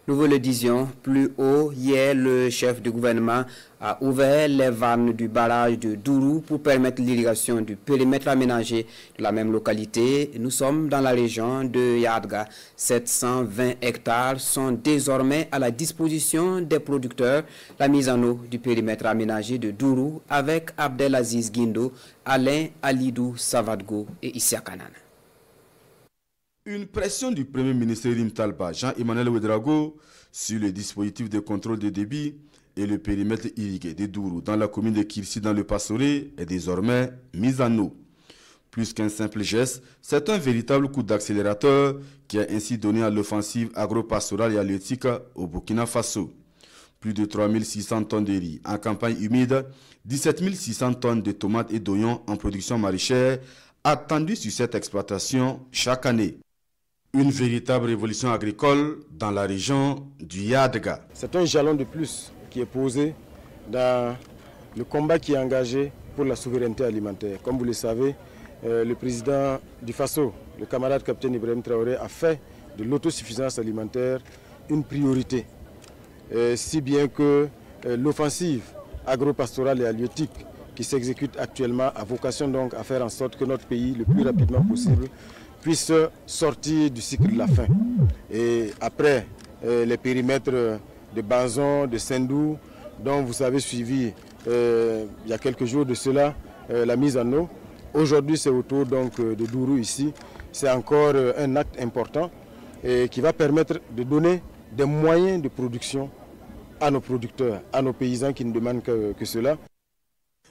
Nous vous le disions plus haut, hier, le chef du gouvernement a ouvert les vannes du barrage de Dourou pour permettre l'irrigation du périmètre aménagé de la même localité. Nous sommes dans la région de Yadga. 720 hectares sont désormais à la disposition des producteurs. La mise en eau du périmètre aménagé de Dourou avec Abdelaziz Guindo, Alain Alidou Savadgo et Issa Kanana. Une pression du Premier ministre Rim Talba, Jean-Emmanuel Ouedraogo, sur le dispositif de contrôle de débit et le périmètre irrigué de Dourou dans la commune de Kirsi dans le Passoré est désormais mise en eau. Plus qu'un simple geste, c'est un véritable coup d'accélérateur qui a ainsi donné à l'offensive agro-pastorale et halieutique au Burkina Faso. Plus de 3600 tonnes de riz en campagne humide, 17 600 tonnes de tomates et d'oignons en production maraîchère attendues sur cette exploitation chaque année. Une véritable révolution agricole dans la région du Yadga. C'est un jalon de plus qui est posé dans le combat qui est engagé pour la souveraineté alimentaire. Comme vous le savez, le président du Faso, le camarade capitaine Ibrahim Traoré, a fait de l'autosuffisance alimentaire une priorité. Si bien que l'offensive agro-pastorale et halieutique qui s'exécute actuellement a vocation donc à faire en sorte que notre pays, le plus rapidement possible, puisse sortir du cycle de la faim. Et après les périmètres de Banzon, de Sendou, dont vous avez suivi il y a quelques jours de cela la mise en eau, aujourd'hui c'est au tour donc de Dourou ici. C'est encore un acte important et qui va permettre de donner des moyens de production à nos producteurs, à nos paysans qui ne demandent que cela.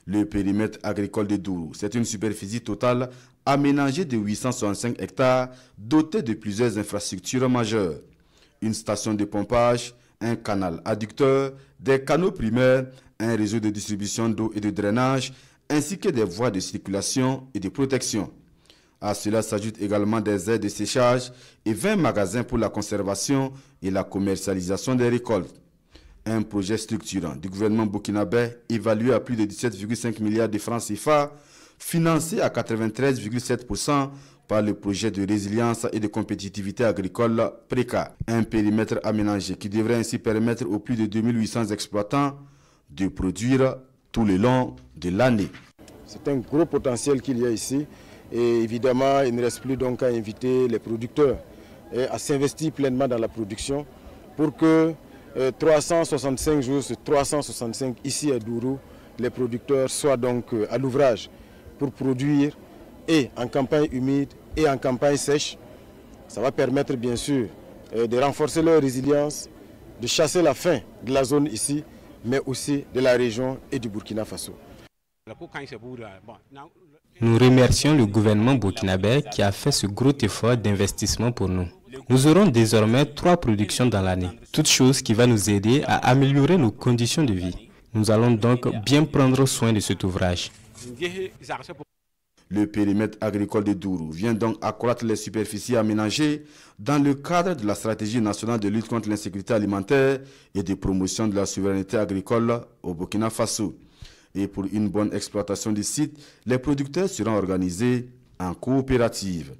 Le périmètre agricole de Dourou, c'est une superficie totale aménagée de 865 hectares, dotée de plusieurs infrastructures majeures. Une station de pompage, un canal adducteur, des canaux primaires, un réseau de distribution d'eau et de drainage, ainsi que des voies de circulation et de protection. À cela s'ajoutent également des aires de séchage et 20 magasins pour la conservation et la commercialisation des récoltes. Un projet structurant du gouvernement burkinabé évalué à plus de 17,5 milliards de francs CFA, financé à 93,7% par le projet de résilience et de compétitivité agricole PRECA. Un périmètre aménagé qui devrait ainsi permettre aux plus de 2800 exploitants de produire tout le long de l'année. C'est un gros potentiel qu'il y a ici et évidemment il ne reste plus donc à inviter les producteurs à s'investir pleinement dans la production pour que 365 jours sur 365 ici à Dourou, les producteurs soient donc à l'ouvrage pour produire et en campagne humide et en campagne sèche. Ça va permettre bien sûr de renforcer leur résilience, de chasser la faim de la zone ici, mais aussi de la région et du Burkina Faso. Nous remercions le gouvernement burkinabé qui a fait ce gros effort d'investissement pour nous. Nous aurons désormais 3 productions dans l'année, toute chose qui va nous aider à améliorer nos conditions de vie. Nous allons donc bien prendre soin de cet ouvrage. Le périmètre agricole de Dourou vient donc accroître les superficies aménagées dans le cadre de la stratégie nationale de lutte contre l'insécurité alimentaire et de promotion de la souveraineté agricole au Burkina Faso. Et pour une bonne exploitation du site, les producteurs seront organisés en coopérative.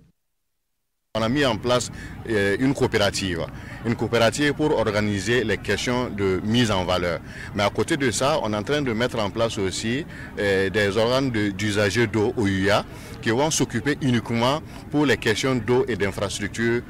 On a mis en place une coopérative pour organiser les questions de mise en valeur. Mais à côté de ça, on est en train de mettre en place aussi des organes d'usagers d'eau, OUA, qui vont s'occuper uniquement pour les questions d'eau et d'infrastructure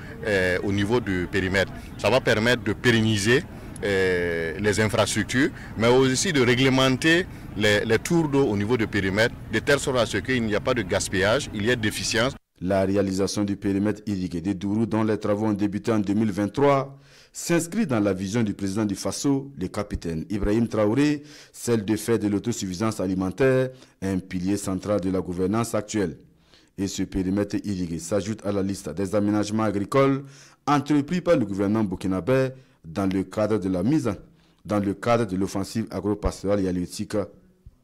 au niveau du périmètre. Ça va permettre de pérenniser les infrastructures, mais aussi de réglementer les tours d'eau au niveau du périmètre, de telle sorte à ce qu'il n'y a pas de gaspillage, il y a d'efficience. La réalisation du périmètre irrigué de Dourou, dont les travaux ont débuté en 2023, s'inscrit dans la vision du président du Faso, le capitaine Ibrahim Traoré, celle de faire de l'autosuffisance alimentaire un pilier central de la gouvernance actuelle. Et ce périmètre irrigué s'ajoute à la liste des aménagements agricoles entrepris par le gouvernement burkinabé dans le cadre de l'offensive agro-pastorale et halieutique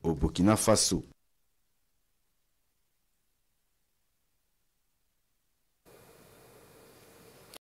au Burkina Faso.